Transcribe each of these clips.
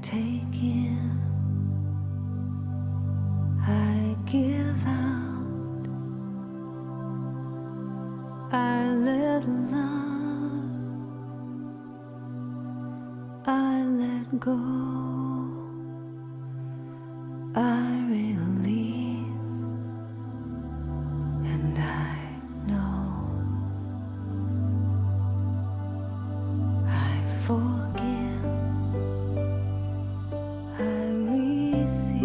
take in, I give out, I let love, I let go, I release, and I know I forgive, I receive,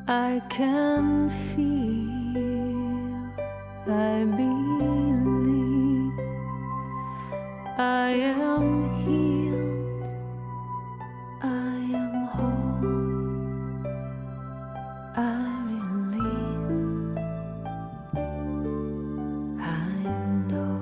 I can feel, I believe, I am healed, I am whole, I release, I know.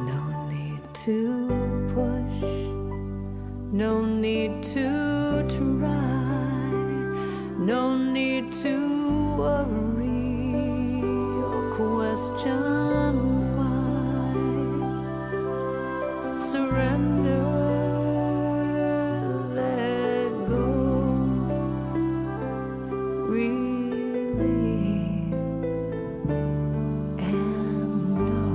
No need to push, no need to try, no need to worry or question why. Surrender, let go, release, and know.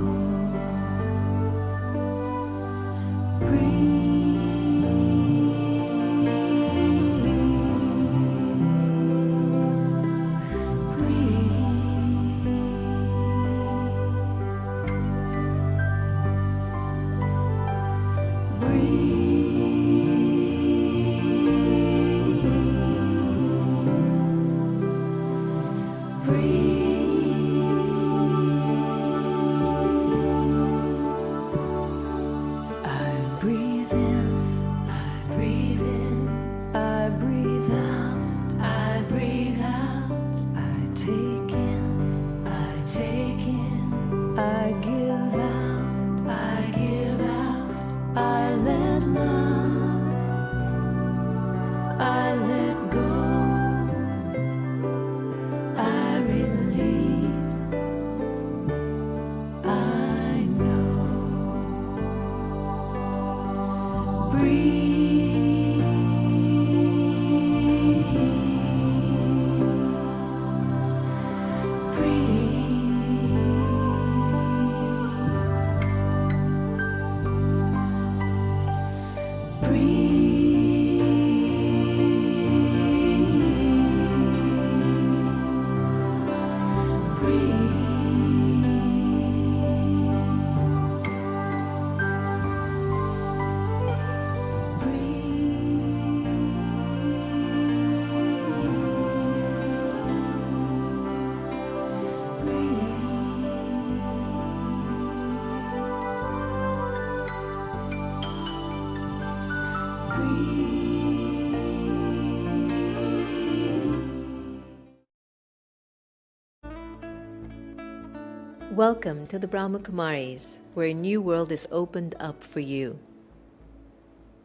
Welcome to the Brahma Kumaris, where a new world is opened up for you.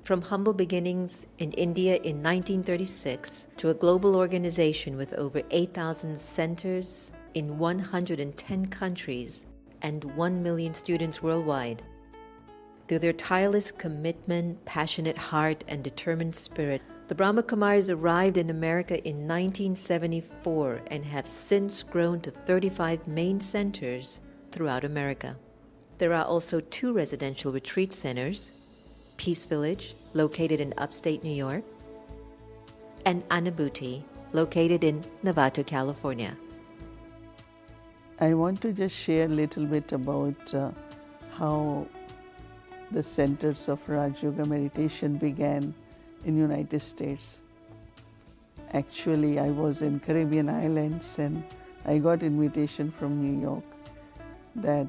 From humble beginnings in India in 1936 to a global organization with over 8,000 centers in 110 countries and 1 million students worldwide. Through their tireless commitment, passionate heart, and determined spirit, the Brahma Kumaris arrived in America in 1974 and have since grown to 35 main centers throughout America. There are also 2 residential retreat centers, Peace Village, located in upstate New York, and Anubhuti, located in Novato, California. I want to just share a little bit about how the centers of Raj Yoga meditation began in United States. Actually, I was in Caribbean islands and I got invitation from New York that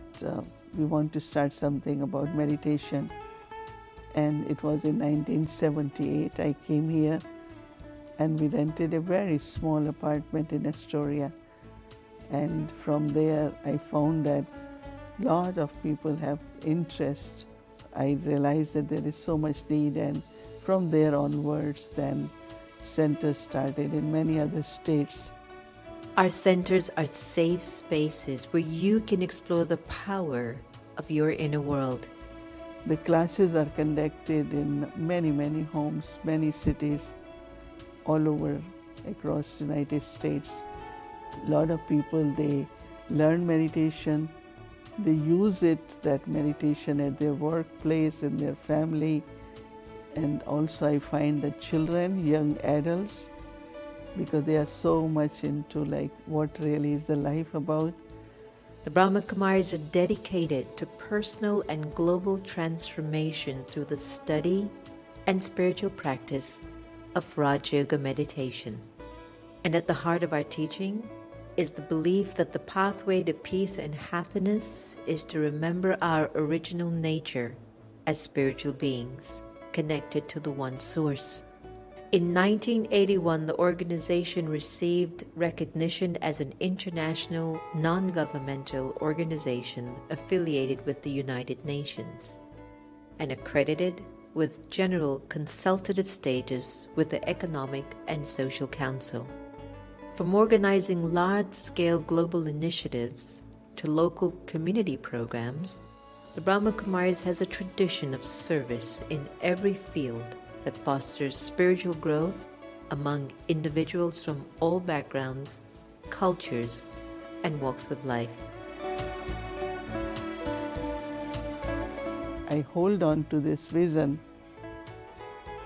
we want to start something about meditation. And it was in 1978 I came here, and we rented a very small apartment in Astoria. And from there I found that a lot of people have interest. I realized that there is so much need, and from there onwards then centers started in many other states. Our centers are safe spaces where you can explore the power of your inner world. The classes are conducted in many homes, many cities all over across the United States. A lot of people, they learn meditation, they use it, that meditation, at their workplace, in their family. And also I find that children, young adults, because they are so much into like what really is the life about. The Brahma Kumaris are dedicated to personal and global transformation through the study and spiritual practice of Raj Yoga meditation. And at the heart of our teaching is the belief that the pathway to peace and happiness is to remember our original nature as spiritual beings connected to the One Source. In 1981, the organization received recognition as an international non-governmental organization affiliated with the United Nations and accredited with general consultative status with the Economic and Social Council. From organizing large-scale global initiatives to local community programs, the Brahma Kumaris has a tradition of service in every field that fosters spiritual growth among individuals from all backgrounds, cultures, and walks of life. I hold on to this vision,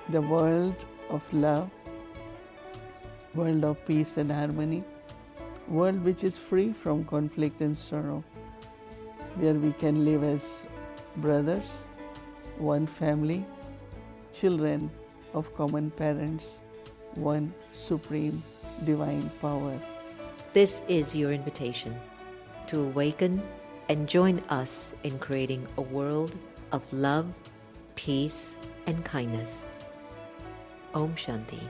the world of love, world of peace and harmony, world which is free from conflict and sorrow, where we can live as brothers, one family, children of common parents, one supreme divine power. This is your invitation to awaken and join us in creating a world of love, peace, and kindness. Om Shanti.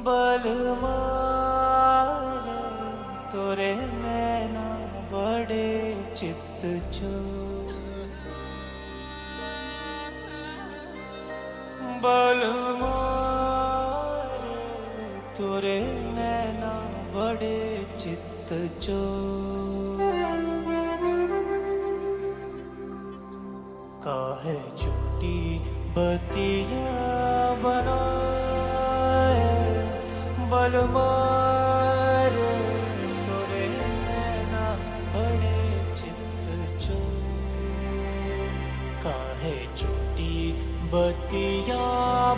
बलमारे तोरे नैना बड़े चित चोर बलमारे तोरे नैना बड़े चित चोर काहे झूठी बतिया बनाए बलमारे तोरे नैना बड़े चित चोर काहे झूठी बतिया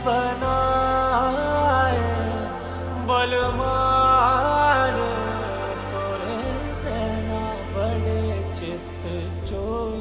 बनाए बलमारे तोरे नैना बड़े चित चोर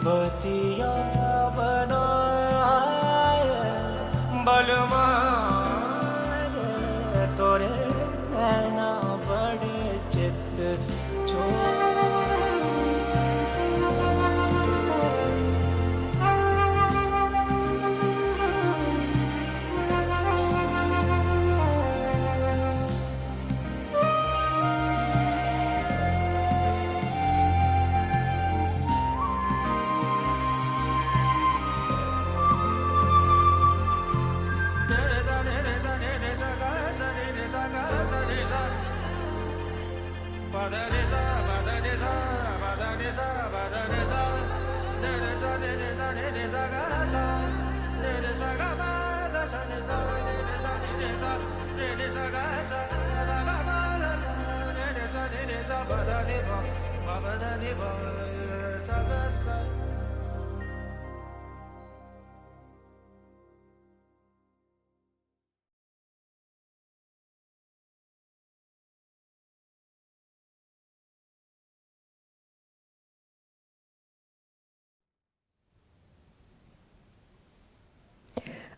बतिया बनाए बलमाए तोरे नैना बड़े चित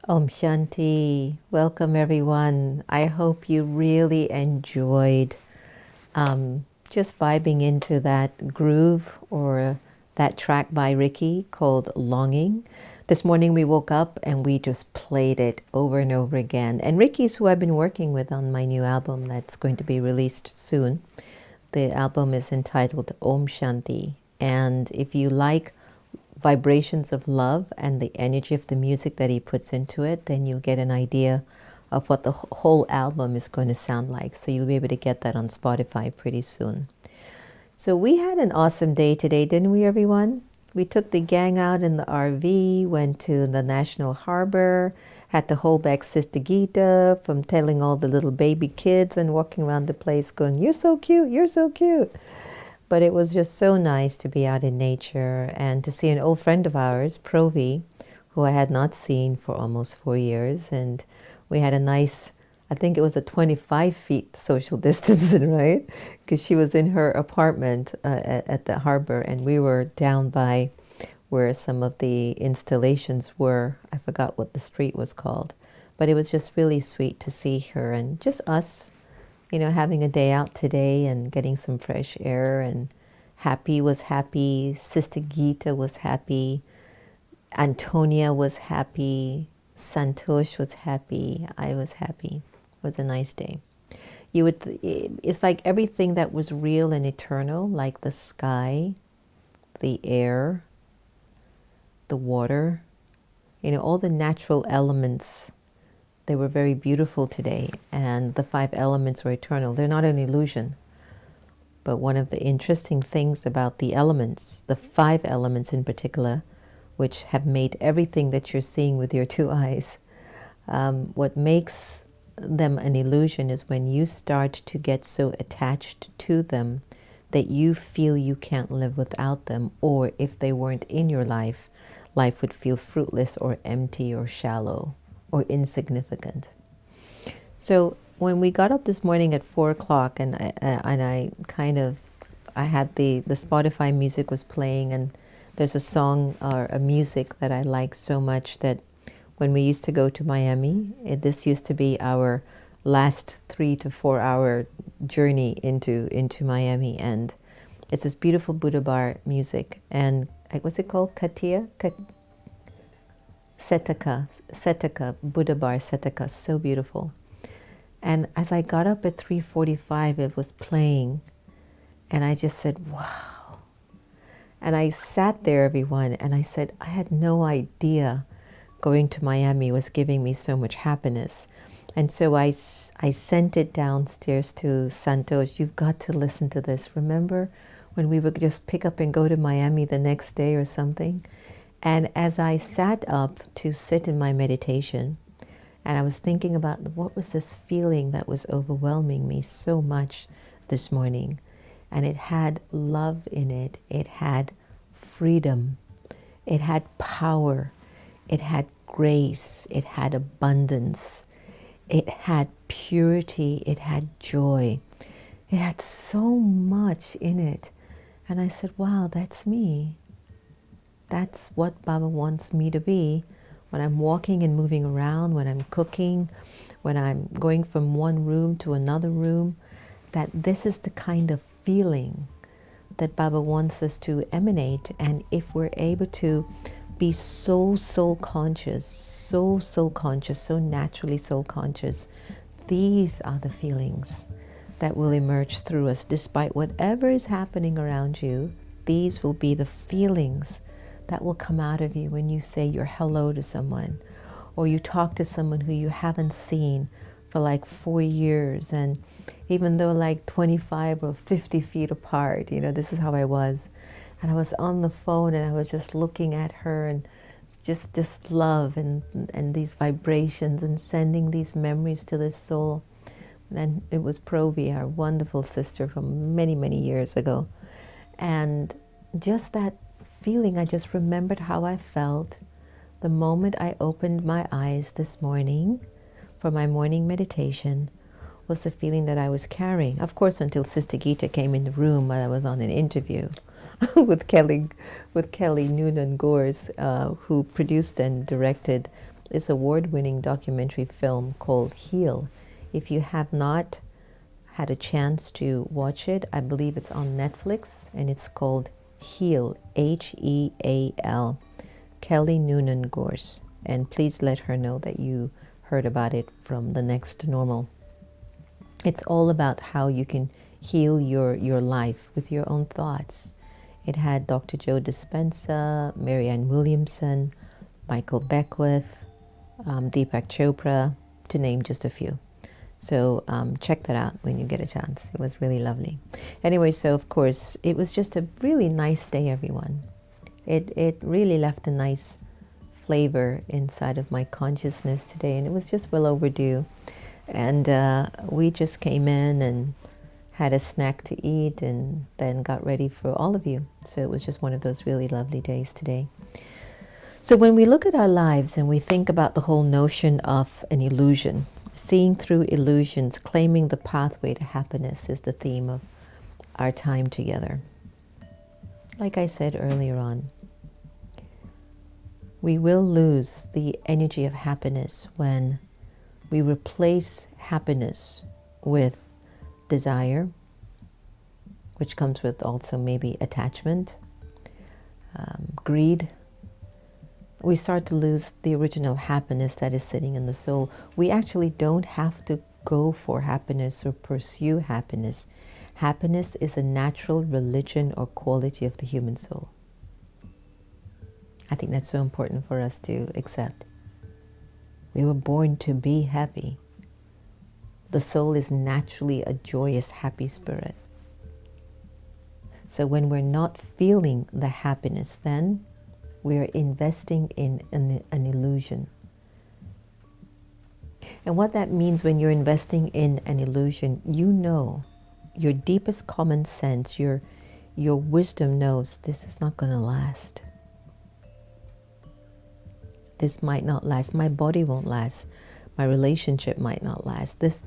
Om Shanti. Welcome, everyone. I hope you really enjoyed just vibing into that groove or that track by Ricky called Longing. This morning we woke up and we just played it over and over again. And Ricky's who I've been working with on my new album that's going to be released soon. The album is entitled Om Shanti. And if you like vibrations of love and the energy of the music that he puts into it, then you'll get an idea of what the whole album is going to sound like. So you'll be able to get that on Spotify pretty soon. So we had an awesome day today, didn't we, everyone? We took the gang out in the RV, went to the National Harbor, had to hold back Sister Gita from telling all the little baby kids and walking around the place going, "You're so cute, you're so cute." But it was just so nice to be out in nature and to see an old friend of ours, Provi, who I had not seen for almost 4 years. And we had a nice, I think it was a 25 feet social distancing, right? Because she was in her apartment at the harbor and we were down by where some of the installations were. I forgot what the street was called. But it was just really sweet to see her and just us, you know, having a day out today and getting some fresh air. And Happy was happy, Sister Gita was happy, Antonia was happy, Santosh was happy, I was happy. It was a nice day. It's like everything that was real and eternal, like the sky, the air, the water, you know, all the natural elements. They were very beautiful today, and the 5 elements are eternal. They're not an illusion. But one of the interesting things about the elements, the 5 elements in particular, which have made everything that you're seeing with your 2 eyes, what makes them an illusion is when you start to get so attached to them that you feel you can't live without them, or if they weren't in your life, life would feel fruitless or empty or shallow or insignificant. So when we got up this morning at 4 o'clock and I had the Spotify music was playing, and there's a song or a music that I like so much that when we used to go to Miami, this used to be our last 3 to 4 hour journey into Miami, and it's this beautiful Buddha bar music. And what's it called? Katia? Setaka, Buddha bar Setaka, so beautiful. And as I got up at 3:45, it was playing, and I just said, wow. And I sat there, everyone, and I said, I had no idea going to Miami was giving me so much happiness. And so I sent it downstairs to Santosh. You've got to listen to this. Remember when we would just pick up and go to Miami the next day or something? And as I sat up to sit in my meditation, and I was thinking about what was this feeling that was overwhelming me so much this morning. And it had love in it. It had freedom. It had power. It had grace. It had abundance. It had purity. It had joy. It had so much in it. And I said, wow, that's me. That's what Baba wants me to be when I'm walking and moving around, when I'm cooking, when I'm going from one room to another room, that this is the kind of feeling that Baba wants us to emanate. And if we're able to be so soul conscious, so naturally soul conscious, these are the feelings that will emerge through us. Despite whatever is happening around you, these will be the feelings that will come out of you when you say your hello to someone, or you talk to someone who you haven't seen for like 4 years, and even though like 25 or 50 feet apart, you know, this is how I was. And I was on the phone and I was just looking at her and just love and these vibrations and sending these memories to this soul. And it was Provi, our wonderful sister from many, many years ago. And just that feeling, I just remembered how I felt the moment I opened my eyes this morning for my morning meditation, was the feeling that I was carrying. Of course, until Sister Gita came in the room while I was on an interview with Kelly Noonan Gores, who produced and directed this award-winning documentary film called Heal. If you have not had a chance to watch it, I believe it's on Netflix, and it's called Heal, Heal, Kelly Noonan Gores. And please let her know that you heard about it from The Next Normal. It's all about how you can heal your life with your own thoughts. It had Dr. Joe Dispenza, Marianne Williamson, Michael Beckwith, Deepak Chopra, to name just a few. So check that out when you get a chance. It was really lovely. Anyway, so of course, it was just a really nice day, everyone. It really left a nice flavor inside of my consciousness today, and it was just well overdue. And we just came in and had a snack to eat and then got ready for all of you. So it was just one of those really lovely days today. So when we look at our lives and we think about the whole notion of an illusion, seeing through illusions, claiming the pathway to happiness is the theme of our time together. Like I said earlier on, we will lose the energy of happiness when we replace happiness with desire, which comes with also maybe attachment, greed. We start to lose the original happiness that is sitting in the soul. We actually don't have to go for happiness or pursue happiness. Happiness is a natural religion or quality of the human soul. I think that's so important for us to accept. We were born to be happy. The soul is naturally a joyous, happy spirit. So when we're not feeling the happiness, then we're investing in an illusion. And what that means when you're investing in an illusion, you know, your deepest common sense, your wisdom knows this is not going to last. This might not last. My body won't last. My relationship might not last. This.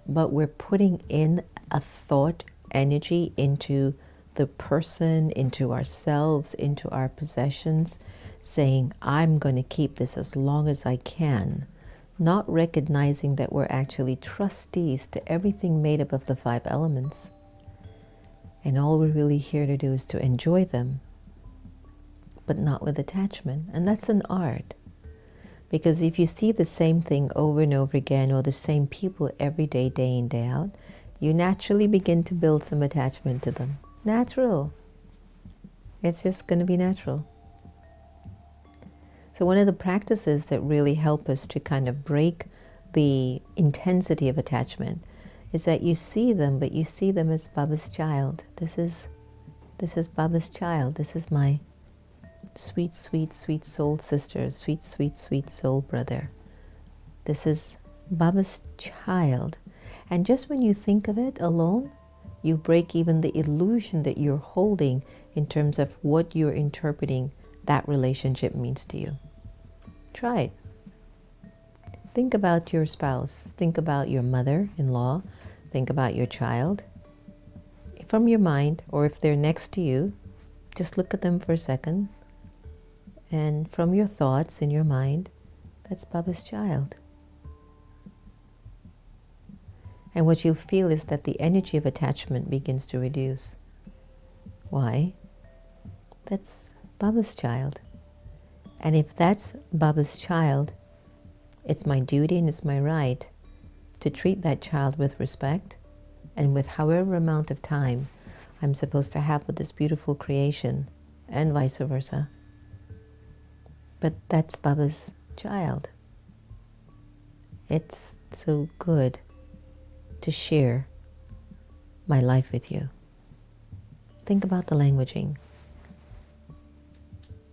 But we're putting in a thought energy into the person, into ourselves, into our possessions, saying, I'm going to keep this as long as I can, not recognizing that we're actually trustees to everything made up of the 5 elements. And all we're really here to do is to enjoy them, but not with attachment. And that's an art. Because if you see the same thing over and over again, or the same people every day, day in, day out, you naturally begin to build some attachment to them. Natural. It's just going to be natural. So one of the practices that really help us to kind of break the intensity of attachment is that you see them, but you see them as Baba's child. This is Baba's child. This is my sweet, sweet, sweet soul sister, sweet, sweet, sweet soul brother. This is Baba's child. And just when you think of it alone, you break even the illusion that you're holding in terms of what you're interpreting that relationship means to you. Try it. Think about your spouse. Think about your mother-in-law. Think about your child. From your mind, or if they're next to you, just look at them for a second. And from your thoughts in your mind, that's Baba's child. And what you'll feel is that the energy of attachment begins to reduce. Why? That's Baba's child. And if that's Baba's child, it's my duty and it's my right to treat that child with respect and with however amount of time I'm supposed to have with this beautiful creation, and vice versa. But that's Baba's child. It's so good to share my life with you. think about the languaging.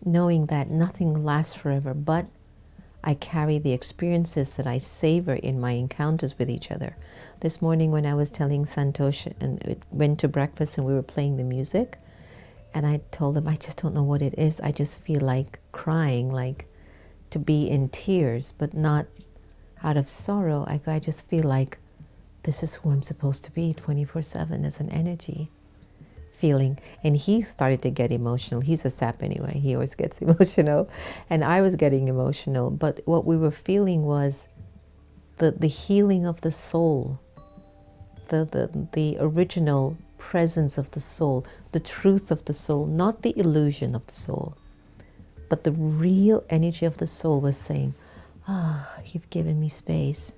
Knowing that nothing lasts forever, but I carry the experiences that I savor in my encounters with each other. This morning when I was telling Santosh and it went to breakfast and we were playing the music, and I told him, I just don't know what it is. I just feel like crying, like to be in tears, but not out of sorrow. I just feel like this is who I'm supposed to be 24/7 as an energy feeling. And he started to get emotional. He's a sap anyway. He always gets emotional. And I was getting emotional. But what we were feeling was the healing of the soul, the original presence of the soul, the truth of the soul, not the illusion of the soul, but the real energy of the soul was saying, you've given me space.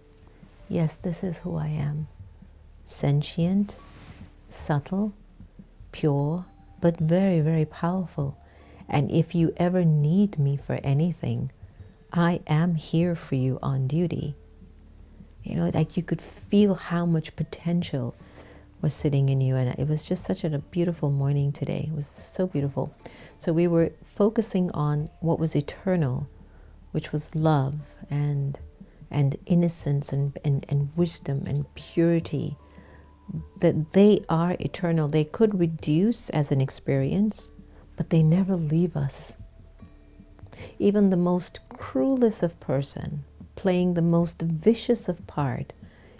Yes, this is who I am. Sentient, subtle, pure, but very, very powerful. And if you ever need me for anything, I am here for you on duty. You know, like you could feel how much potential was sitting in you. And it was just such a beautiful morning today. It was so beautiful. So we were focusing on what was eternal, which was love and innocence and wisdom and purity. That they are eternal. They could reduce as an experience, but they never leave us. Even the most cruelest of person, playing the most vicious of part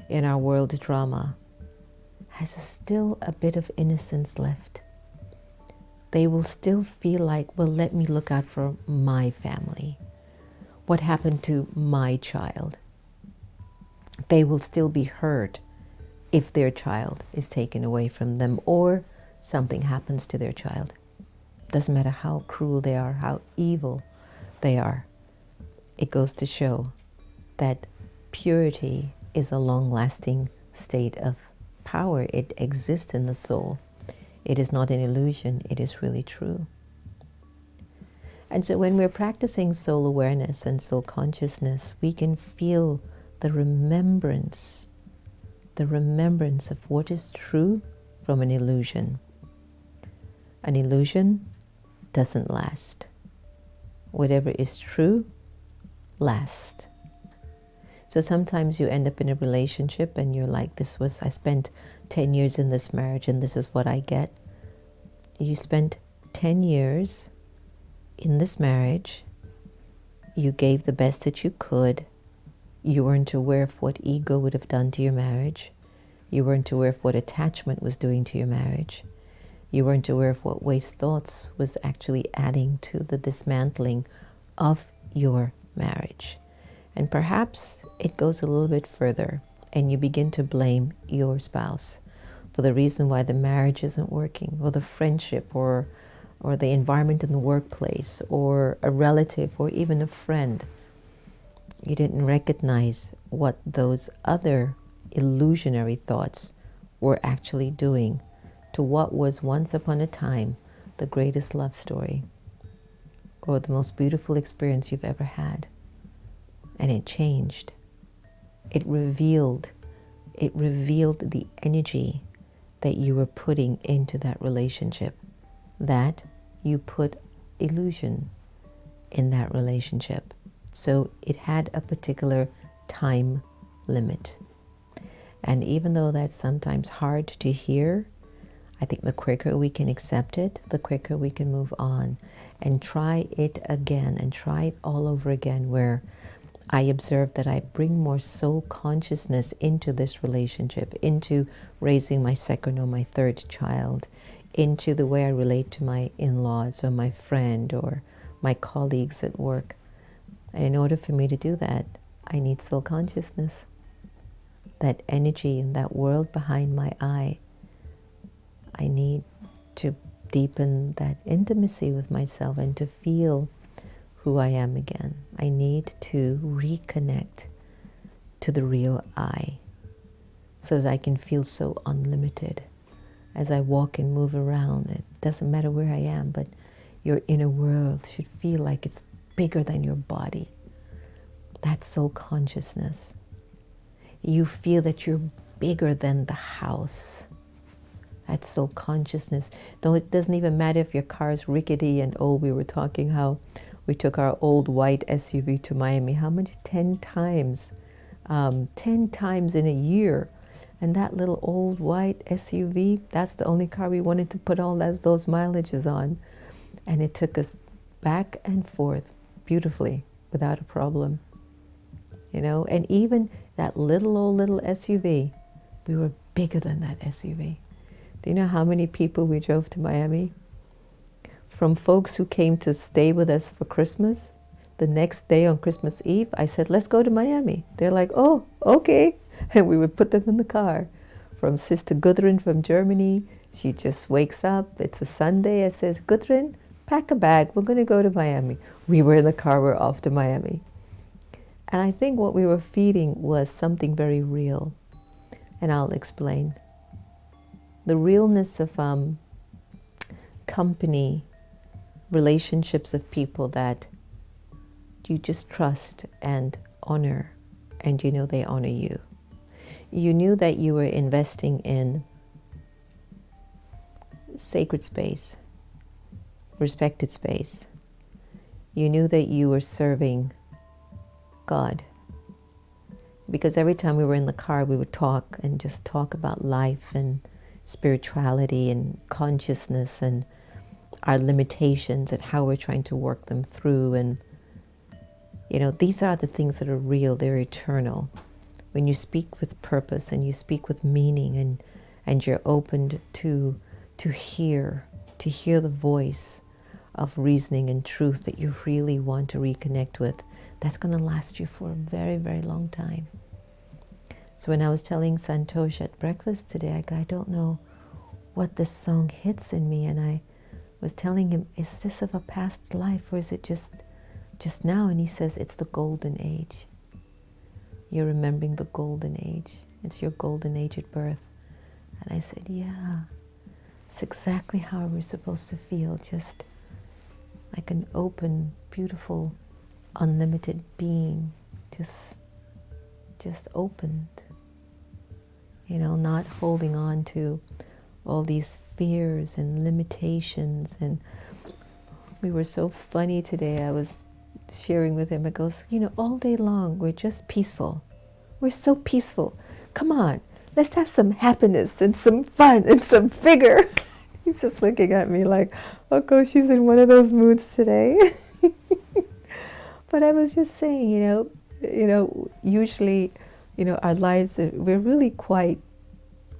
in our world drama, has still a bit of innocence left. They will still feel like, well, let me look out for my family. What happened to my child? They will still be hurt if their child is taken away from them or something happens to their child. Doesn't matter how cruel they are, how evil they are. It goes to show that purity is a long-lasting state of power. It exists in the soul. It is not an illusion. It is really true. And so when we're practicing soul awareness and soul consciousness, we can feel the remembrance of what is true from an illusion. An illusion doesn't last. Whatever is true lasts. So sometimes you end up in a relationship and you're like, I spent 10 years in this marriage and this is what I get. You spent 10 years in this marriage. You gave the best that you could. You weren't aware of what ego would have done to your marriage. You weren't aware of what attachment was doing to your marriage. You weren't aware of what waste thoughts was actually adding to the dismantling of your marriage. And perhaps it goes a little bit further and you begin to blame your spouse for the reason why the marriage isn't working, or the friendship, or the environment in the workplace, or a relative, or even a friend. You didn't recognize what those other illusionary thoughts were actually doing to what was once upon a time the greatest love story or the most beautiful experience you've ever had. And it changed. It revealed the energy that you were putting into that relationship, that you put illusion in that relationship. So it had a particular time limit. And even though that's sometimes hard to hear, I think the quicker we can accept it, the quicker we can move on and try it again and try it all over again, where I observe that I bring more soul consciousness into this relationship, into raising my second or my third child, into the way I relate to my in-laws or my friend or my colleagues at work. And in order for me to do that, I need soul consciousness. That energy and that world behind my eye. I need to deepen that intimacy with myself and to feel who I am again. I need to reconnect to the real I so that I can feel so unlimited as I walk and move around. It doesn't matter where I am, but your inner world should feel like it's bigger than your body. That's soul consciousness. You feel that you're bigger than the house. That soul consciousness. No, it doesn't even matter if your car is rickety and old. We were talking how we took our old white SUV to Miami. How many? 10 times. 10 times in a year. And that little old white SUV, that's the only car we wanted to put all those mileages on. And it took us back and forth beautifully without a problem. You know, and even that little SUV, we were bigger than that SUV. Do you know how many people we drove to Miami? From folks who came to stay with us for Christmas, the next day on Christmas Eve, I said, let's go to Miami. They're like, oh, okay. And we would put them in the car. From Sister Gudrun from Germany, she just wakes up. It's a Sunday. I says, Gudrun, pack a bag. We're going to go to Miami. We were in the car. We're off to Miami. And I think what we were feeding was something very real. And I'll explain. The realness of company, relationships of people that you just trust and honor, and you know they honor you. You knew that you were investing in sacred space, respected space. You knew that you were serving God. Because every time we were in the car, we would talk and just talk about life and spirituality and consciousness and our limitations and how we're trying to work them through. And, you know, these are the things that are real, they're eternal. When you speak with purpose and you speak with meaning and you're opened to hear the voice of reasoning and truth that you really want to reconnect with, that's going to last you for a very, very long time. So when I was telling Santosh at breakfast today, I don't know what this song hits in me, and I was telling him, is this of a past life or is it just now? And he says, it's the golden age. You're remembering the golden age. It's your golden age at birth. And I said, yeah, it's exactly how we're supposed to feel, just like an open, beautiful, unlimited being, just opened. You know, not holding on to all these fears and limitations. And we were so funny today. I was sharing with him, it goes, you know, all day long we're just peaceful. We're so peaceful. Come on, let's have some happiness and some fun and some vigor. He's just looking at me like, oh gosh, she's in one of those moods today. But I was just saying, you know, usually, you know, our lives, we're really quite,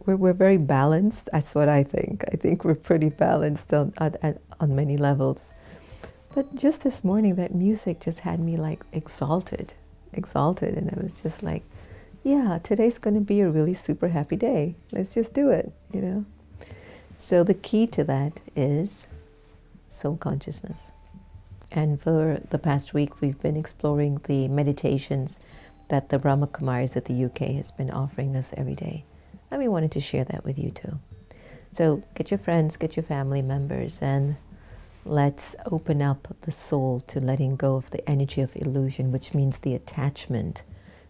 we're very balanced. That's what I think. I think we're pretty balanced on many levels. But just this morning, that music just had me like exalted. And it was just like, yeah, today's going to be a really super happy day. Let's just do it, you know. So the key to that is soul consciousness. And for the past week, we've been exploring the meditations that the Brahma Kumaris at the UK has been offering us every day. And we wanted to share that with you too. So get your friends, get your family members, and let's open up the soul to letting go of the energy of illusion, which means the attachment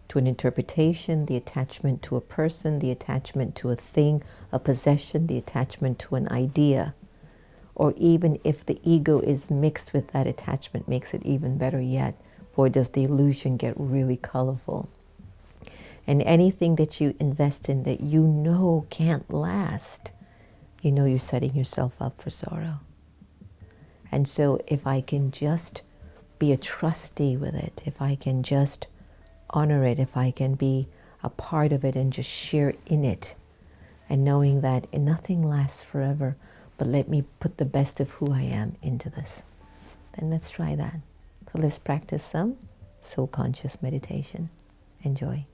to an interpretation, the attachment to a person, the attachment to a thing, a possession, the attachment to an idea. Or even if the ego is mixed with that attachment, makes it even better yet. Boy, does the illusion get really colorful. And anything that you invest in that you know can't last, you know you're setting yourself up for sorrow. And so if I can just be a trustee with it, if I can just honor it, if I can be a part of it and just share in it, and knowing that nothing lasts forever, but let me put the best of who I am into this, then let's try that. So let's practice some soul conscious meditation. Enjoy.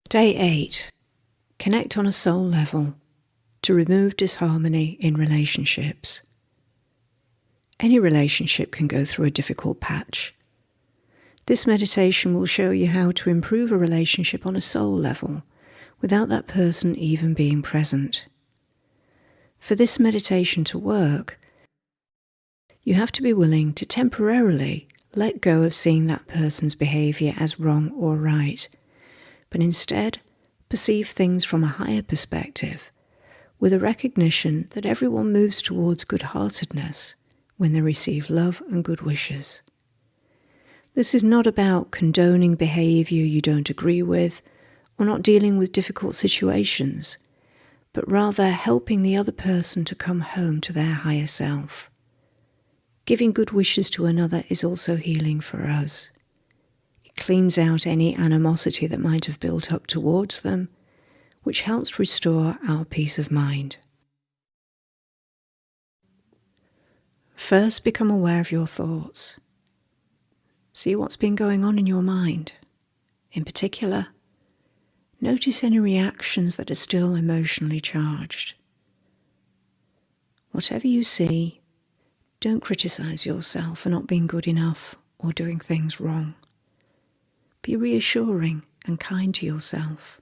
Day 8. Connect on a soul level to remove disharmony in relationships. Any relationship can go through a difficult patch. This meditation will show you how to improve a relationship on a soul level without that person even being present. For this meditation to work, you have to be willing to temporarily let go of seeing that person's behaviour as wrong or right, but instead perceive things from a higher perspective, with a recognition that everyone moves towards good-heartedness when they receive love and good wishes. This is not about condoning behaviour you don't agree with or not dealing with difficult situations, but rather helping the other person to come home to their higher self. Giving good wishes to another is also healing for us. It cleans out any animosity that might have built up towards them, which helps restore our peace of mind. First, become aware of your thoughts. See what's been going on in your mind. In particular, notice any reactions that are still emotionally charged. Whatever you see, don't criticize yourself for not being good enough or doing things wrong. Be reassuring and kind to yourself.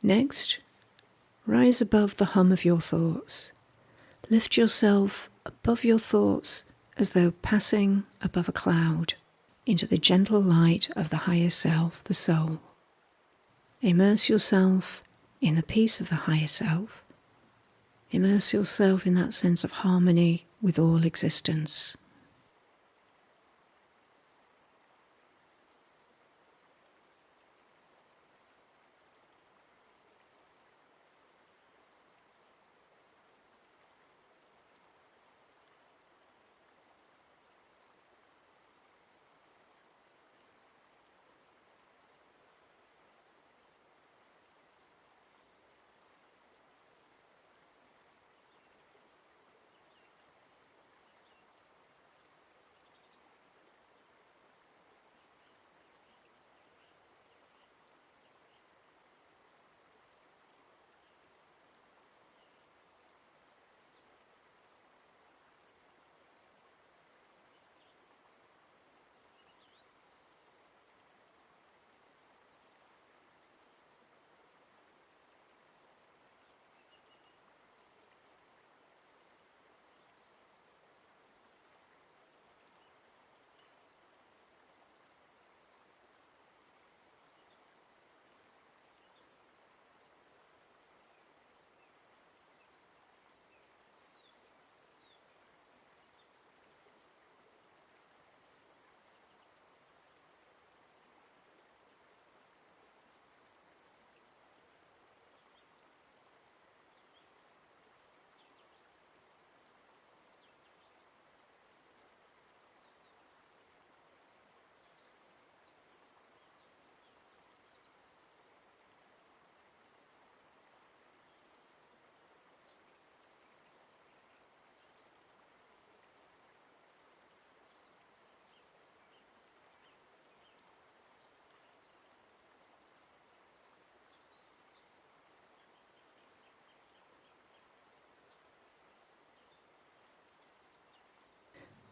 Next, rise above the hum of your thoughts. Lift yourself above your thoughts as though passing above a cloud into the gentle light of the higher self, the soul. Immerse yourself in the peace of the higher self. Immerse yourself in that sense of harmony with all existence.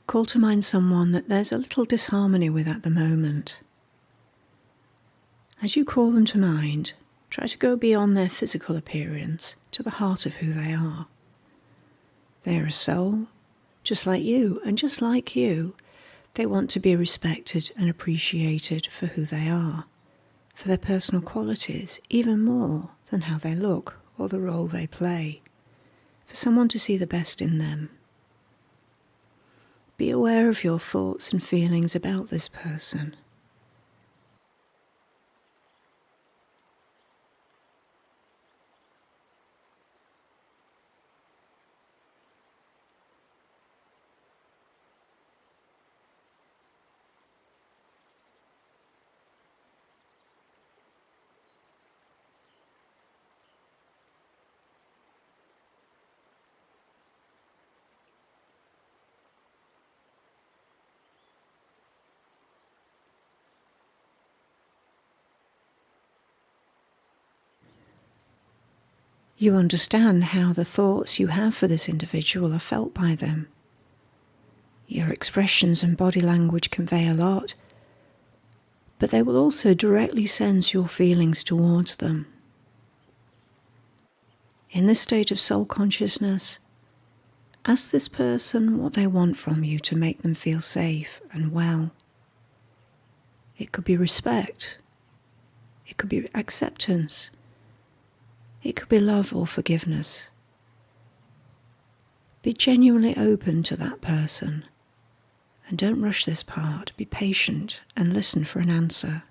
Call to mind someone that there's a little disharmony with at the moment. As you call them to mind, try to go beyond their physical appearance to the heart of who they are. They are a soul, just like you, and just like you, they want to be respected and appreciated for who they are, for their personal qualities, even more than how they look or the role they play, for someone to see the best in them. Be aware of your thoughts and feelings about this person. You understand how the thoughts you have for this individual are felt by them. Your expressions and body language convey a lot, but they will also directly sense your feelings towards them. In this state of soul consciousness, ask this person what they want from you to make them feel safe and well. It could be respect. It could be acceptance. It could be love or forgiveness. Be genuinely open to that person. And don't rush this part. Be patient and listen for an answer.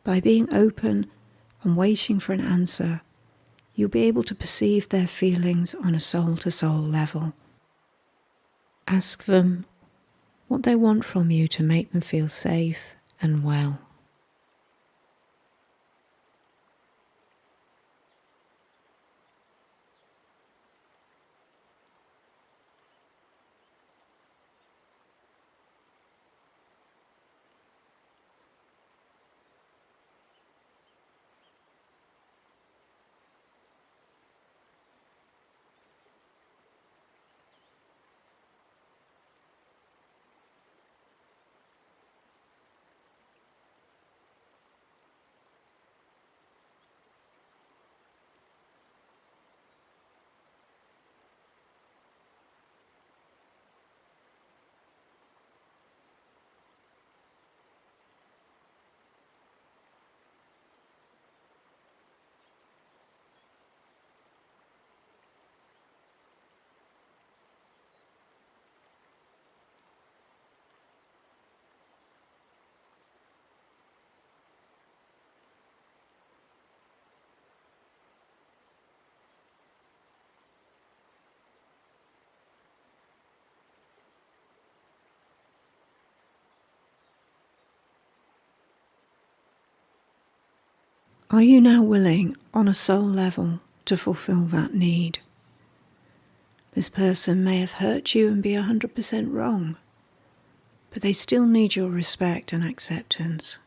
By being open and waiting for an answer, you'll be able to perceive their feelings on a soul-to-soul level. Ask them what they want from you to make them feel safe and well. Are you now willing, on a soul level, to fulfill that need? This person may have hurt you and be 100% wrong, but they still need your respect and acceptance.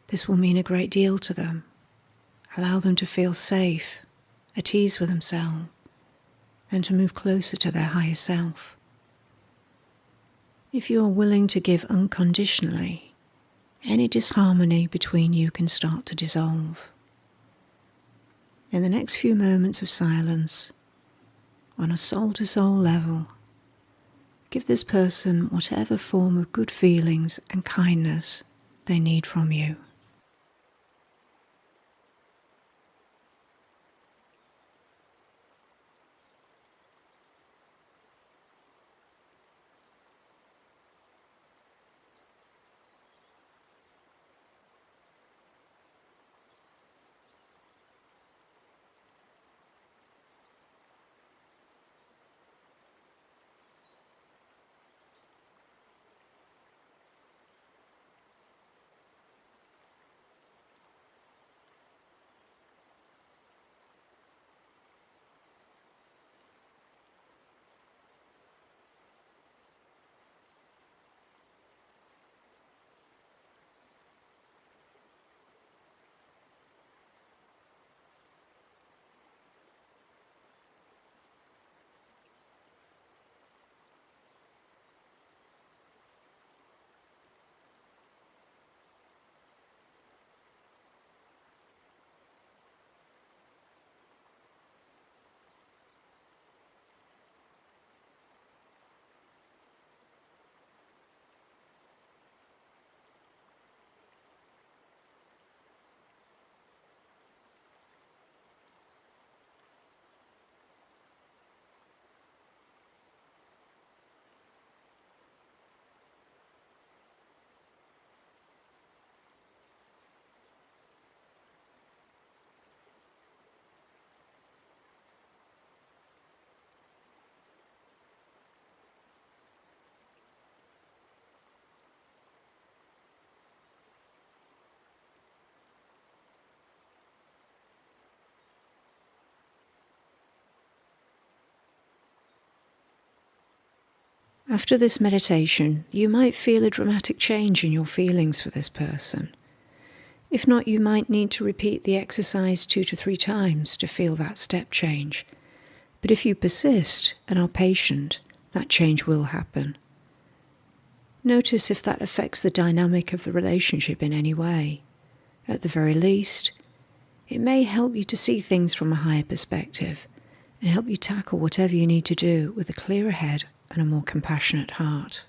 This will mean a great deal to them. Allow them to feel safe, at ease with themselves, and to move closer to their higher self. If you are willing to give unconditionally, any disharmony between you can start to dissolve. In the next few moments of silence, on a soul-to-soul level, give this person whatever form of good feelings and kindness they need from you. After this meditation, you might feel a dramatic change in your feelings for this person. If not, you might need to repeat the exercise 2 to 3 times to feel that step change. But if you persist and are patient, that change will happen. Notice if that affects the dynamic of the relationship in any way. At the very least, it may help you to see things from a higher perspective and help you tackle whatever you need to do with a clearer head and a more compassionate heart.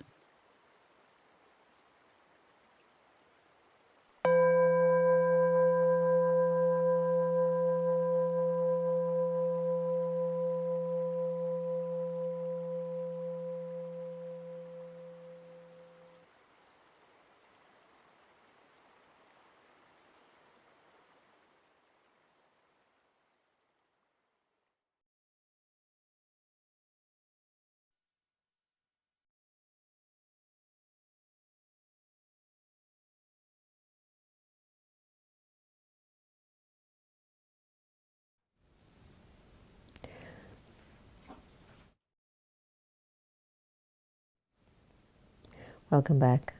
Welcome back.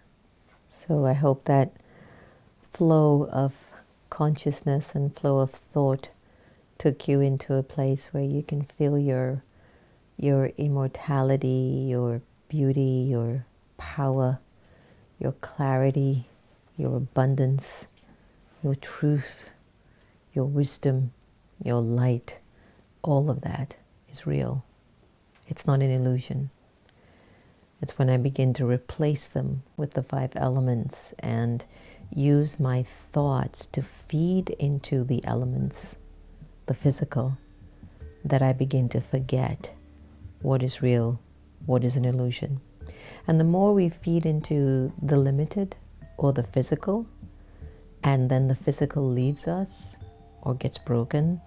So I hope that flow of consciousness and flow of thought took you into a place where you can feel your immortality, your beauty, your power, your clarity, your abundance, your truth, your wisdom, your light. All of that is real. It's not an illusion. It's when I begin to replace them with the 5 elements and use my thoughts to feed into the elements, the physical, that I begin to forget what is real, what is an illusion. And the more we feed into the limited or the physical, and then the physical leaves us or gets broken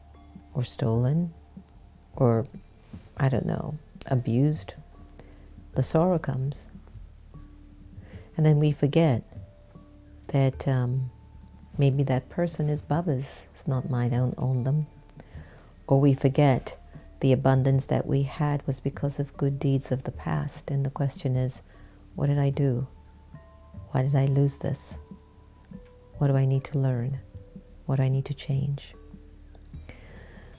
or stolen or, I don't know, abused, the sorrow comes. And then we forget that maybe that person is Baba's, it's not mine, I don't own them. Or we forget the abundance that we had was because of good deeds of the past. And the question is, what did I do? Why did I lose this? What do I need to learn? What do I need to change?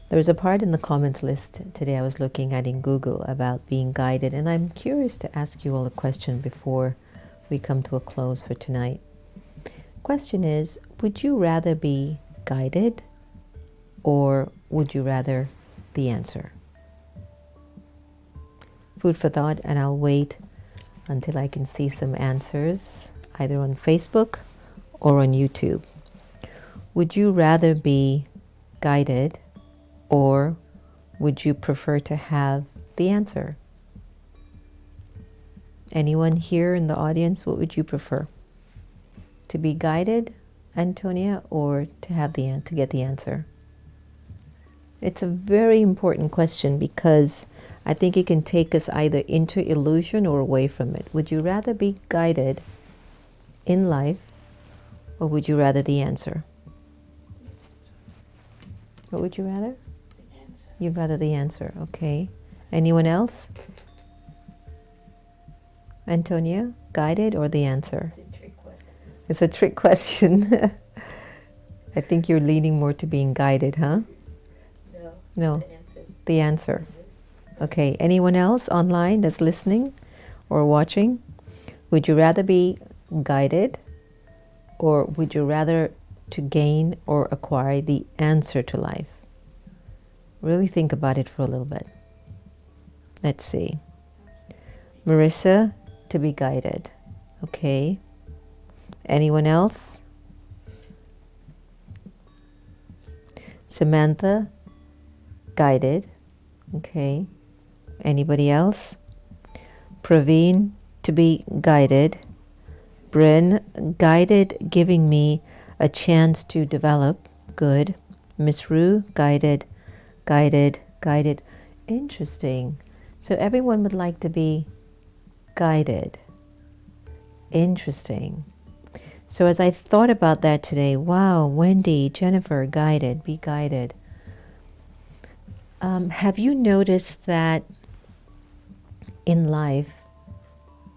There's a part in the comments list today I was looking at in Google about being guided, and I'm curious to ask you all a question before we come to a close for tonight. Question is, would you rather be guided or would you rather the answer? Food for thought, and I'll wait until I can see some answers either on Facebook or on YouTube. Would you rather be guided or would you prefer to have the answer? Anyone here in the audience, what would you prefer? To be guided, Antonia, or to have to get the answer? It's a very important question because I think it can take us either into illusion or away from it. Would you rather be guided in life or would you rather the answer? What would you rather? You'd rather the answer, okay. Anyone else? Antonia, guided or the answer? It's a trick question. I think you're leaning more to being guided, huh? No. The answer. Okay, anyone else online that's listening or watching? Would you rather be guided or would you rather to gain or acquire the answer to life? Really think about it for a little bit. Let's see. Marissa, to be guided. Okay. Anyone else? Samantha, guided. Okay. Anybody else? Praveen, to be guided. Bryn, guided, giving me a chance to develop. Good. Miss Rue, guided, guided, guided. Interesting. So everyone would like to be guided. Interesting. So as I thought about that today, wow, Wendy, Jennifer, guided, be guided. Have you noticed that in life,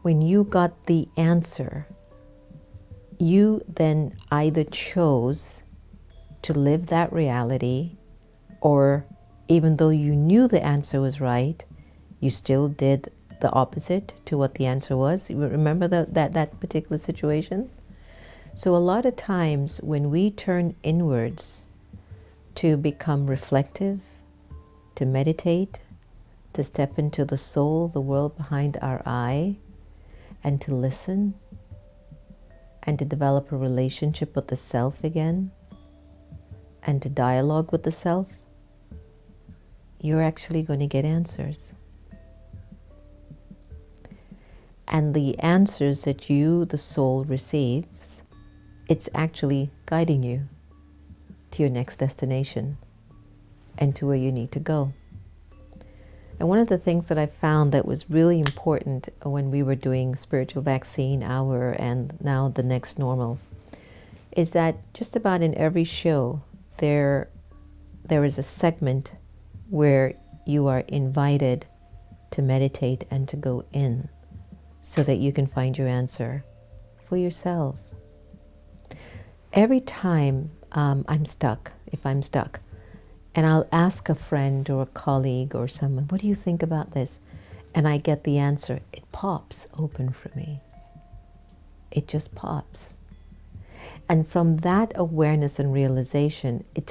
when you got the answer, you then either chose to live that reality, or even though you knew the answer was right, you still did the opposite to what the answer was. You remember that particular situation? So a lot of times when we turn inwards to become reflective, to meditate, to step into the soul, the world behind our eye, and to listen, and to develop a relationship with the self again, and to dialogue with the self, you're actually going to get answers. And the answers that you, the soul, receives, it's actually guiding you to your next destination and to where you need to go. And one of the things that I found that was really important when we were doing Spiritual Vaccine Hour and now The Next Normal is that just about in every show there is a segment where you are invited to meditate and to go in so that you can find your answer for yourself. Every time I'm stuck, and I'll ask a friend or a colleague or someone, what do you think about this? And I get the answer, it pops open for me. It just pops. And from that awareness and realization, it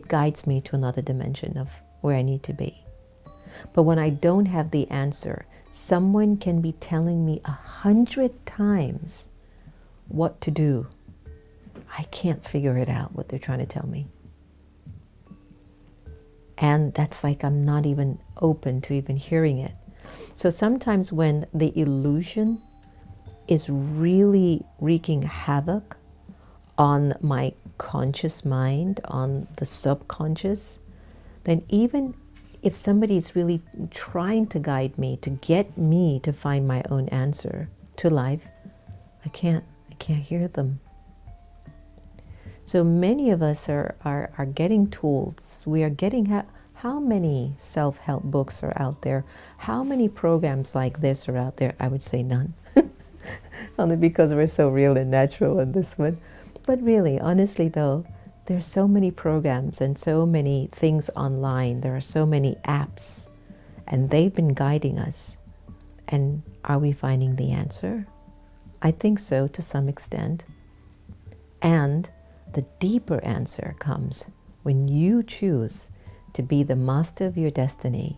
guides me to another dimension of where I need to be. But when I don't have the answer, someone can be telling me 100 times what to do. I can't figure it out, what they're trying to tell me. And that's like I'm not even open to even hearing it. So sometimes when the illusion is really wreaking havoc on my conscious mind, on the subconscious, then even if somebody's really trying to guide me, to get me to find my own answer to life, I can't hear them. So many of us are getting tools. We are getting how many self-help books are out there? How many programs like this are out there? I would say none. Only because we're so real and natural in this one. But really, honestly though, there are so many programs and so many things online. There are so many apps, and they've been guiding us. And are we finding the answer? I think so, to some extent. And the deeper answer comes when you choose to be the master of your destiny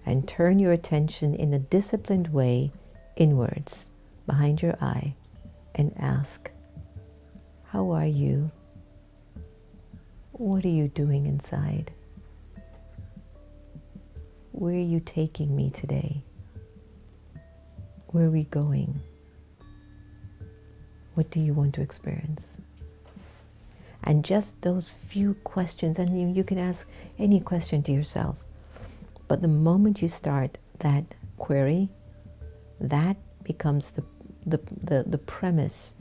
and turn your attention in a disciplined way inwards, behind your eye, and ask, how are you? What are you doing inside? Where are you taking me today? Where are we going? What do you want to experience? And just those few questions, and you can ask any question to yourself, but the moment you start that query, that becomes the premise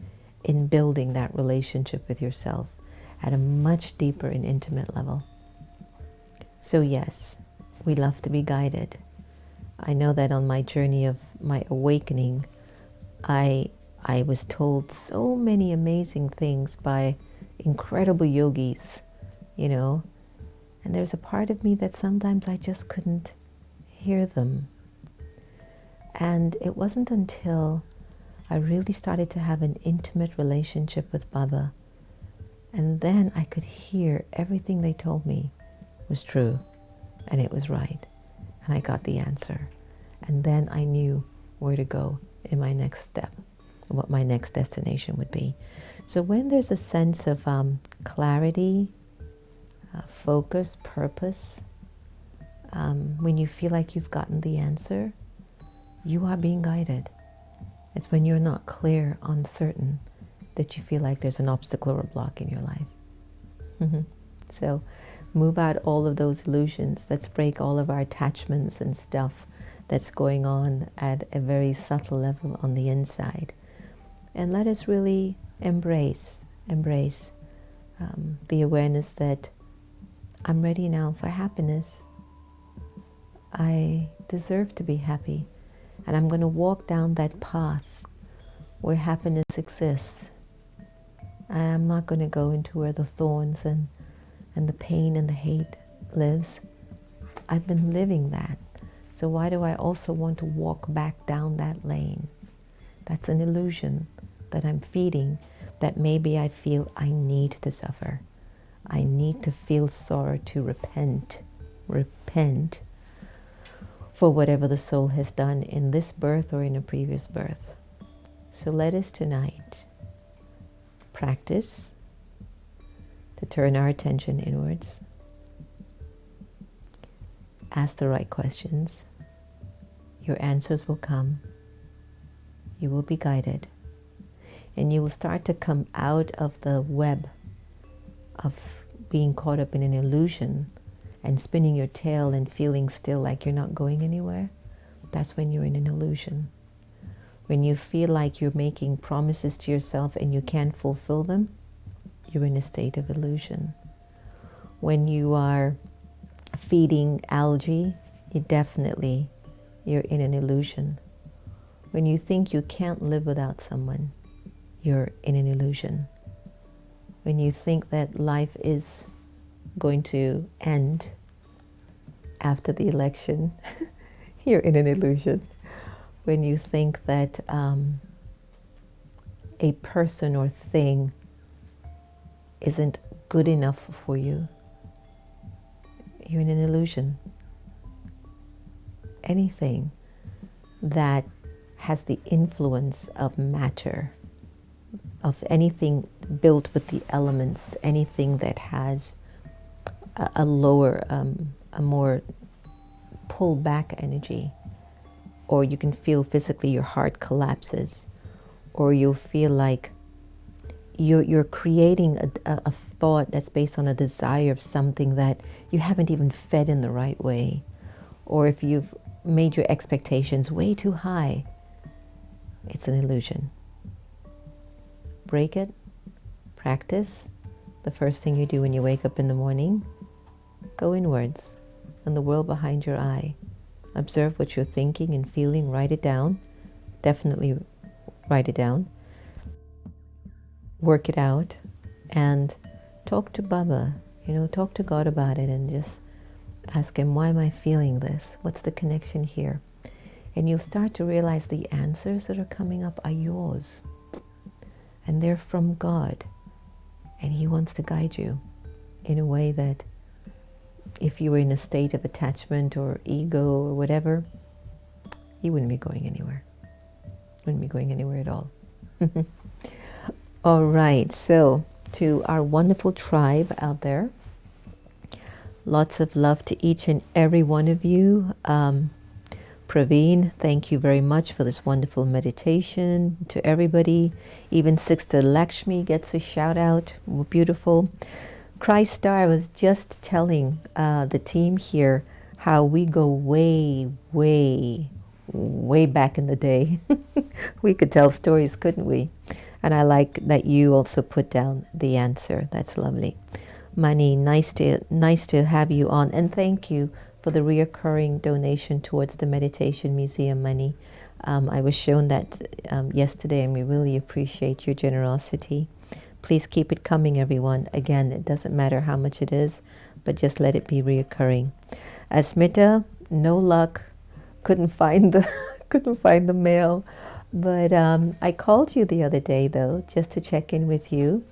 in building that relationship with yourself at a much deeper and intimate level. So yes, we love to be guided. I know that on my journey of my awakening, I was told so many amazing things by incredible yogis, you know, and there's a part of me that sometimes I just couldn't hear them. And it wasn't until I really started to have an intimate relationship with Baba, and then I could hear everything they told me was true, and it was right, and I got the answer. And then I knew where to go in my next step, what my next destination would be. So when there's a sense of clarity, focus, purpose, when you feel like you've gotten the answer, you are being guided. It's when you're not clear, uncertain, that you feel like there's an obstacle or a block in your life. So move out all of those illusions. Let's break all of our attachments and stuff that's going on at a very subtle level on the inside. And let us really embrace the awareness that I'm ready now for happiness. I deserve to be happy. And I'm going to walk down that path where happiness exists. And I'm not going to go into where the thorns and the pain and the hate lives. I've been living that. So why do I also want to walk back down that lane? That's an illusion that I'm feeding, that maybe I feel I need to suffer. I need to feel sorrow to repent for whatever the soul has done in this birth or in a previous birth. So let us tonight practice to turn our attention inwards, ask the right questions. Your answers will come. You will be guided. And you will start to come out of the web of being caught up in an illusion and spinning your tail and feeling still like you're not going anywhere. That's when you're in an illusion. When you feel like you're making promises to yourself and you can't fulfill them, you're in a state of illusion. When you are feeding algae, you're in an illusion. When you think you can't live without someone, you're in an illusion. When you think that life is going to end after the election, you're in an illusion. When you think that a person or thing isn't good enough for you, you're in an illusion. Anything that has the influence of matter, of anything built with the elements, anything that has a lower, a more pulled back energy, or you can feel physically your heart collapses, or you'll feel like you're creating a thought that's based on a desire of something that you haven't even fed in the right way, or if you've made your expectations way too high, it's an illusion. Break it, practice. The first thing you do when you wake up in the morning, go inwards and the world behind your eye. Observe what you're thinking and feeling, write it down. Definitely write it down. Work it out and talk to Baba, talk to God about it and just ask him, why am I feeling this? What's the connection here? And you'll start to realize the answers that are coming up are yours. And they're from God. And he wants to guide you in a way that if you were in a state of attachment or ego or whatever, you wouldn't be going anywhere. Wouldn't be going anywhere at all. All right, so to our wonderful tribe out there, lots of love to each and every one of you. Praveen, thank you very much for this wonderful meditation. To everybody, even Sister Lakshmi gets a shout out. Beautiful. Christ Star, I was just telling the team here how we go way, way, way back in the day. We could tell stories, couldn't we? And I like that you also put down the answer. That's lovely. Mani, nice to have you on, and thank you for the reoccurring donation towards the Meditation Museum money. I was shown that yesterday, and we really appreciate your generosity. Please keep it coming, everyone. Again, it doesn't matter how much it is, but just let it be reoccurring. Asmita, no luck. Couldn't find the mail, but I called you the other day though, just to check in with you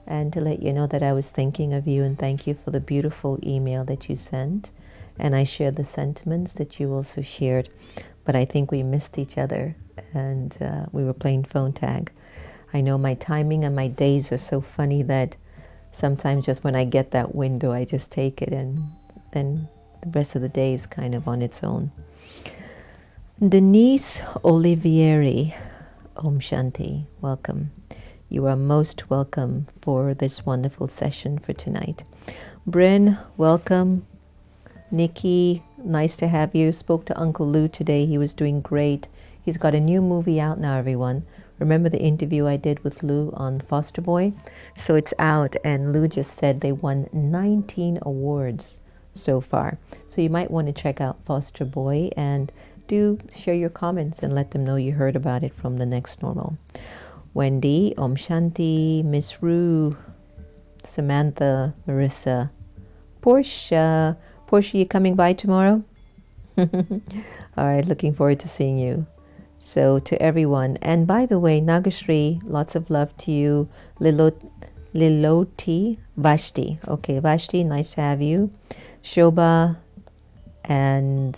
and to let you know that I was thinking of you, and thank you for the beautiful email that you sent. And I shared the sentiments that you also shared, but I think we missed each other and we were playing phone tag. I know my timing and my days are so funny that sometimes just when I get that window, I just take it, and then the rest of the day is kind of on its own. Denise Olivieri, Om Shanti, welcome. You are most welcome for this wonderful session for tonight. Bryn, welcome. Nikki, nice to have you. Spoke to Uncle Lou today. He was doing great. He's got a new movie out now, everyone. Remember the interview I did with Lou on Foster Boy? So it's out, and Lou just said they won 19 awards so far. So you might want to check out Foster Boy and do share your comments and let them know you heard about it from the Next Normal. Wendy, Om Shanti, Miss Rue, Samantha, Marissa, Portia. Portia, you coming by tomorrow? All right, looking forward to seeing you. So to everyone, and by the way, Nagashri, lots of love to you. Liloti, Vashti. Okay, Vashti, nice to have you. Shobha and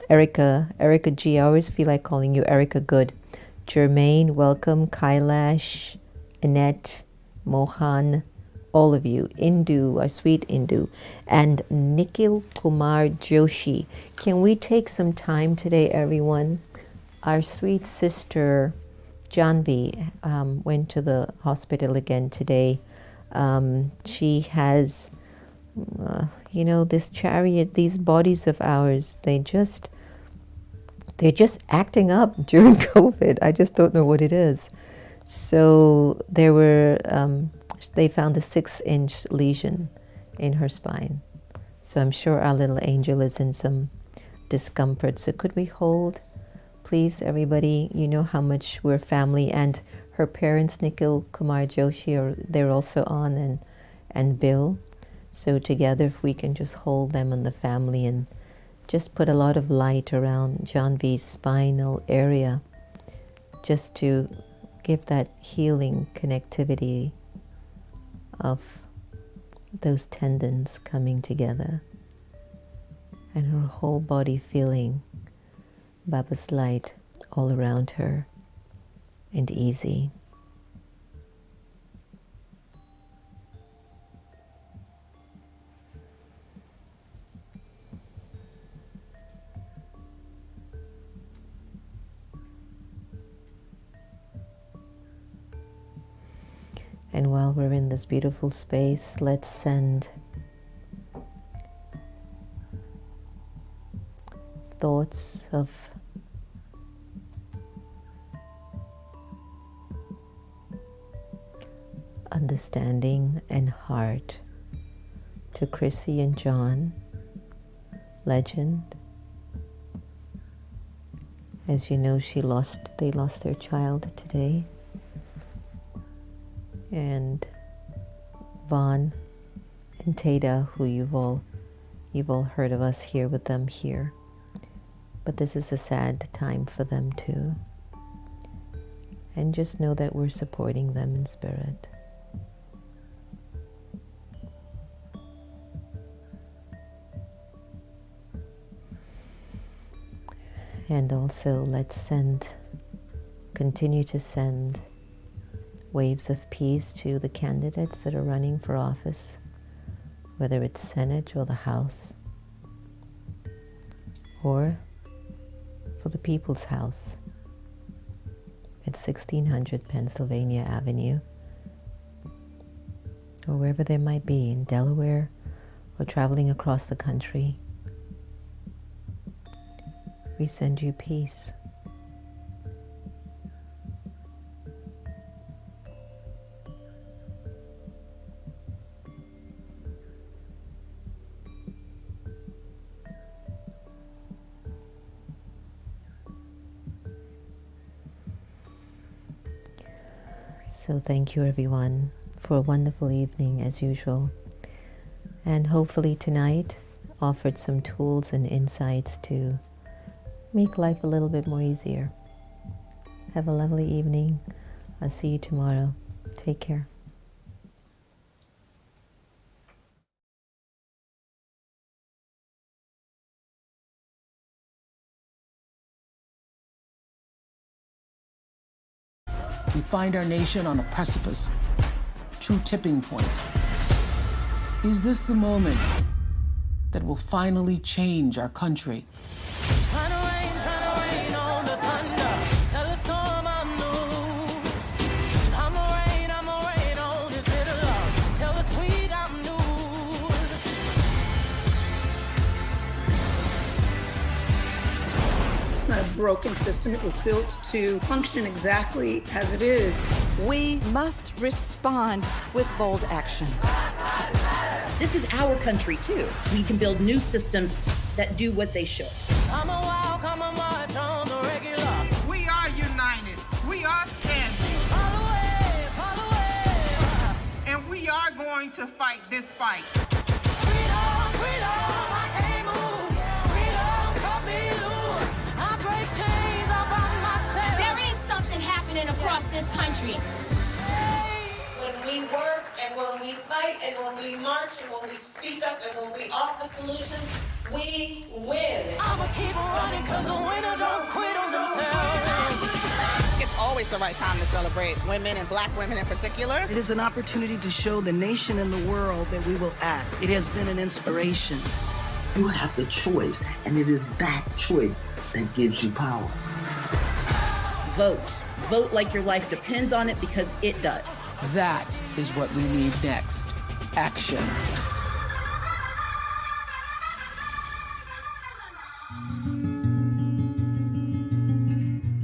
Erica G. I always feel like calling you Erica Good. Jermaine, welcome. Kailash, Annette, Mohan, all of you. Indu, our sweet Indu. And Nikhil Kumar Joshi. Can we take some time today, everyone? Our sweet sister, Janvi, went to the hospital again today. She has, this chariot, these bodies of ours, they're just acting up during COVID. I just don't know what it is. So they found a 6-inch lesion in her spine. So I'm sure our little angel is in some discomfort. So could we hold, please, everybody? You know how much we're family. And her parents, Nikhil Kumar Joshi, they're also on, and Bill. So together, if we can just hold them and the family and just put a lot of light around Janvi's spinal area, just to give that healing connectivity of those tendons coming together and her whole body feeling Baba's light all around her and easy. And while we're in this beautiful space, let's send thoughts of understanding and heart to Chrissy and John, Legend. As you know, they lost their child today. And Vaughn and Teda, who you've all heard of us here with them here. But this is a sad time for them too. And just know that we're supporting them in spirit. And also let's continue to send waves of peace to the candidates that are running for office, whether it's Senate or the House, or for the People's House at 1600 Pennsylvania Avenue, or wherever they might be, in Delaware or traveling across the country. We send you peace. So thank you, everyone, for a wonderful evening as usual. And hopefully tonight offered some tools and insights to make life a little bit more easier. Have a lovely evening. I'll see you tomorrow. Take care. We find our nation on a precipice, true tipping point. Is this the moment that will finally change our country? Tryna rain on the thunder. Tell the storm I'm new. I'ma rain on this little love. Tell the tweet I'm new. It's not a broken system. It was built to function exactly as it is. We must respond with bold action. This is our country too. We can build new systems that do what they should. I'm a walk, I'm a march on the regular. We are united. We are standing. Follow away. And we are going to fight this fight. Freedom, I can't move. Freedom, cut me loose. I break chains all by myself. There is something happening across this country. When we work and when we fight and when we march and when we speak up and when we offer solutions, we win. I'ma keep running cause the winner don't quit on themselves. It's always the right time to celebrate women and black women in particular. It is an opportunity to show the nation and the world that we will act. It has been an inspiration. You have the choice, and it is that choice that gives you power. Vote. Vote like your life depends on it, because it does. That is what we need next. Action.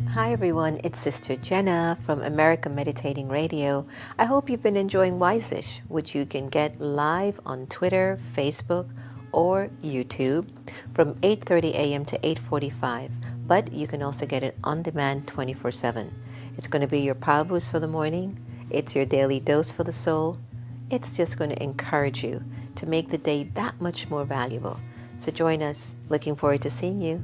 Hi everyone, it's Sister Jenna from America Meditating Radio. I hope you've been enjoying Wise-ish, which you can get live on Twitter, Facebook, or YouTube from 8:30 a.m. to 8:45. But you can also get it on demand 24/7. It's going to be your power boost for the morning. It's your daily dose for the soul. It's just going to encourage you to make the day that much more valuable. So join us. Looking forward to seeing you.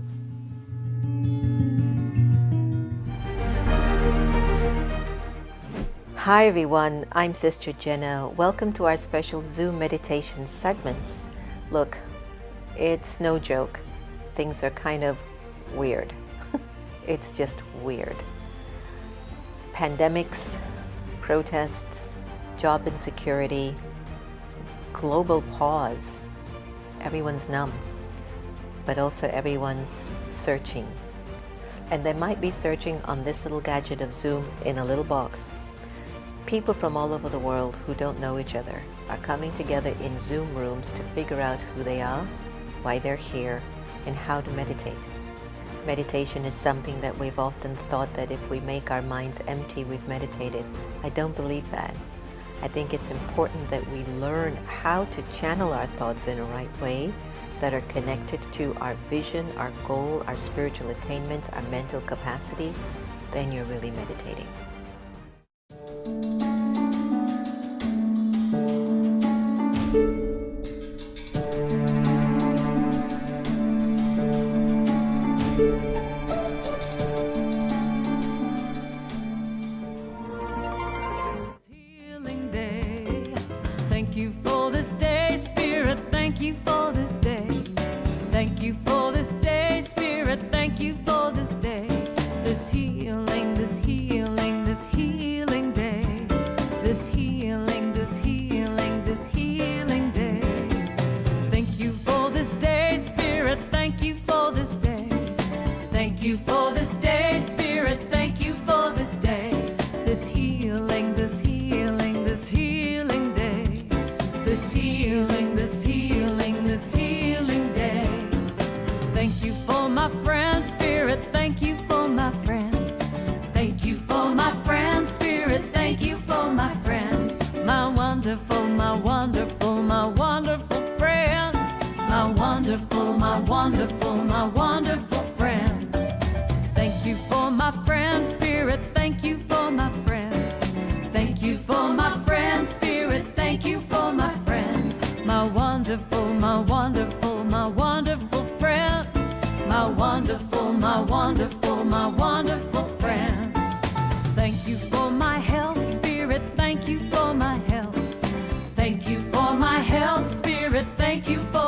Hi everyone, I'm Sister Jenna. Welcome to our special Zoom meditation segments. Look, it's no joke. Things are kind of weird. It's just weird. Pandemics, protests, job insecurity, global pause. Everyone's numb, but also everyone's searching. And they might be searching on this little gadget of Zoom in a little box. People from all over the world who don't know each other are coming together in Zoom rooms to figure out who they are, why they're here, and how to meditate. Meditation is something that we've often thought that if we make our minds empty, we've meditated. I don't believe that. I think it's important that we learn how to channel our thoughts in a right way that are connected to our vision, our goal, our spiritual attainments, our mental capacity. Then you're really meditating. Healing day. Thank you for this day, Spirit. Thank you for this day. Thank you for this day, Spirit. Thank you for this day. This healing, this healing, this healing day. This healing, this healing, this healing day. Thank you for this day, Spirit. Thank you for this day. Thank you for this day, Spirit. Thank you for this day. This healing, this healing, this healing day. This healing, this healing, this healing day. Thank you for my friends, Spirit. Thank you for my friends. Thank you for my friends, Spirit. Thank you for my friends. My wonderful, my wonderful, my wonderful friends. My wonderful, my wonderful, my wonderful friends. Thank you for my friends, Spirit. Thank you for my friends. Thank you for my friends, Spirit. Thank you for my friends. My wonderful, my wonderful, my wonderful friends. My wonderful, my wonderful, my wonderful friends. Thank you for my health, Spirit. Thank you for my health. Thank you for my health, Spirit. Thank you for